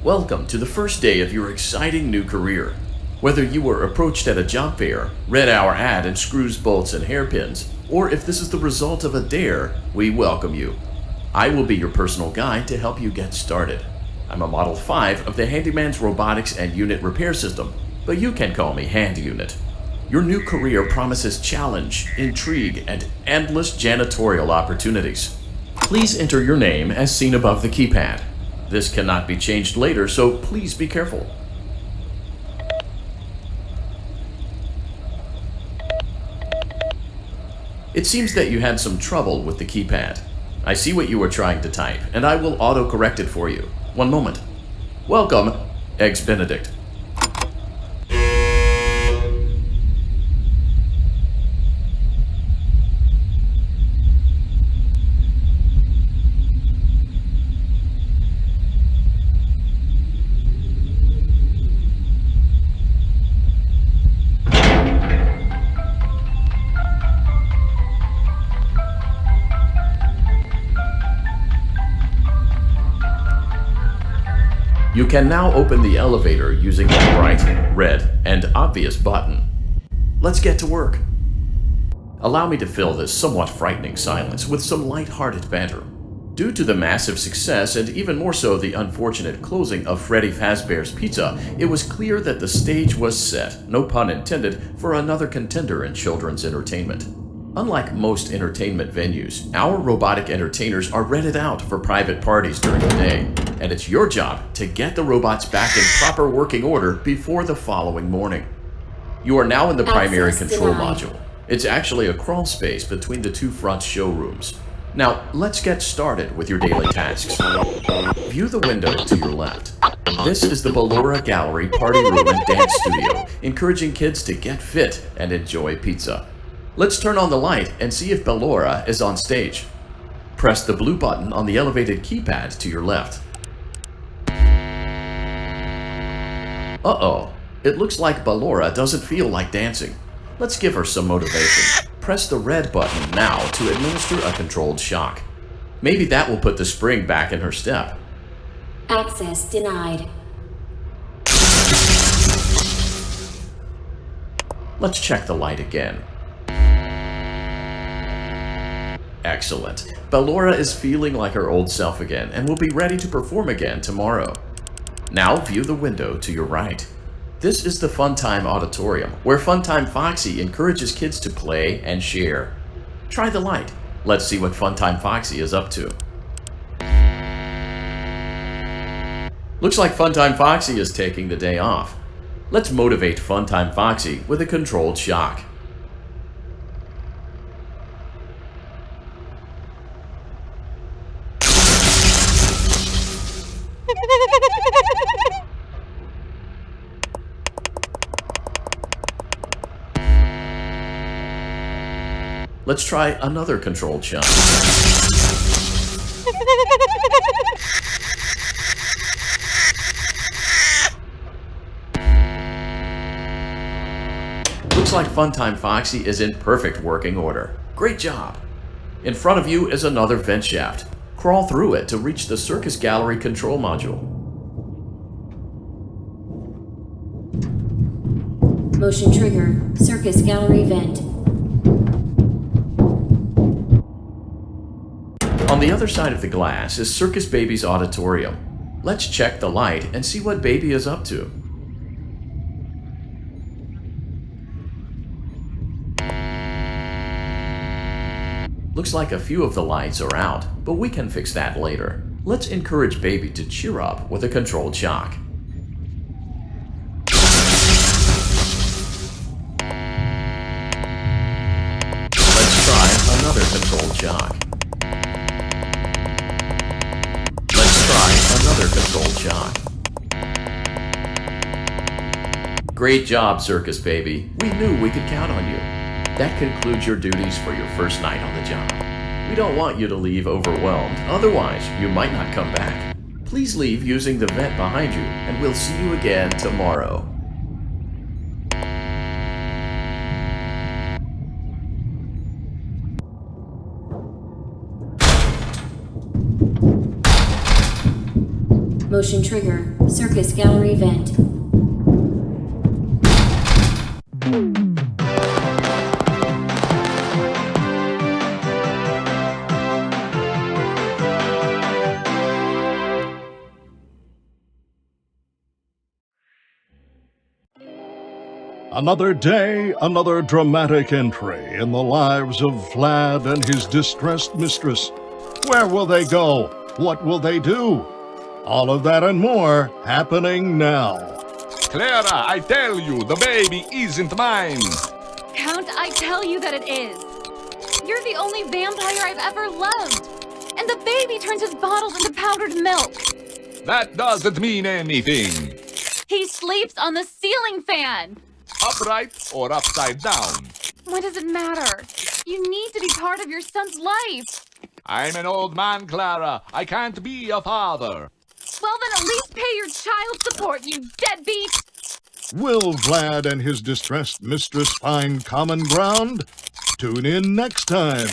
Welcome to the first day of your exciting new career. Whether you were approached at a job fair, read our ad and screws, bolts, and hairpins, or if this is the result of a dare, we welcome you. I will be your personal guide to help you get started. I'm a Model 5 of the Handyman's Robotics and Unit Repair System, but you can call me Hand Unit. Your new career promises challenge, intrigue, and endless janitorial opportunities. Please enter your name as seen above the keypad. This cannot be changed later, so please be careful. It seems that you had some trouble with the keypad. I see what you were trying to type, and I will auto-correct it for you. One moment. Welcome, Eggs Benedict. You can now open the elevator using the bright, red, and obvious button. Let's get to work. Allow me to fill this somewhat frightening silence with some light-hearted banter. Due to the massive success and even more so the unfortunate closing of Freddy Fazbear's Pizza, it was clear that the stage was set, no pun intended, for another contender in children's entertainment. Unlike most entertainment venues, our robotic entertainers are rented out for private parties during the day, and it's your job to get the robots back in proper working order before the following morning. You are now in the primary control module. It's actually a crawl space between the two front showrooms. Now, let's get started with your daily tasks. View the window to your left. This is the Ballora Gallery Party Room and Dance Studio, encouraging kids to get fit and enjoy pizza. Let's turn on the light and see if Ballora is on stage. Press the blue button on the elevated keypad to your left. Uh-oh, it looks like Ballora doesn't feel like dancing. Let's give her some motivation. Press the red button now to administer a controlled shock. Maybe that will put the spring back in her step. Access denied. Let's check the light again. Excellent. Ballora is feeling like her old self again and will be ready to perform again tomorrow. Now view the window to your right. This is the Funtime Auditorium, where Funtime Foxy encourages kids to play and share. Try the light. Let's see what Funtime Foxy is up to. Looks like Funtime Foxy is taking the day off. Let's motivate Funtime Foxy with a controlled shock. Let's try another controlled shot. Looks like Funtime Foxy is in perfect working order. Great job! In front of you is another vent shaft. Crawl through it to reach the Circus Gallery control module. Motion trigger. Circus Gallery vent. On the other side of the glass is Circus Baby's auditorium. Let's check the light and see what Baby is up to. Looks like a few of the lights are out, but we can fix that later. Let's encourage Baby to cheer up with a controlled shock. Let's try another controlled shock. Another controlled shock. Great job, Circus Baby. We knew we could count on you. That concludes your duties for your first night on the job. We don't want you to leave overwhelmed, otherwise you might not come back. Please leave using the vent behind you, and we'll see you again tomorrow. Motion trigger. Circus gallery vent. Another day, another dramatic entry in the lives of Vlad and his distressed mistress. Where will they go? What will they do? All of that and more happening now. Clara, I tell you, the baby isn't mine. Count, I tell you that it is. You're the only vampire I've ever loved. And the baby turns his bottles into powdered milk. That doesn't mean anything. He sleeps on the ceiling fan. Upright or upside down. What does it matter? You need to be part of your son's life. I'm an old man, Clara. I can't be a father. Well, then at least pay your child support, you deadbeat! Will Vlad and his distressed mistress find common ground? Tune in next time.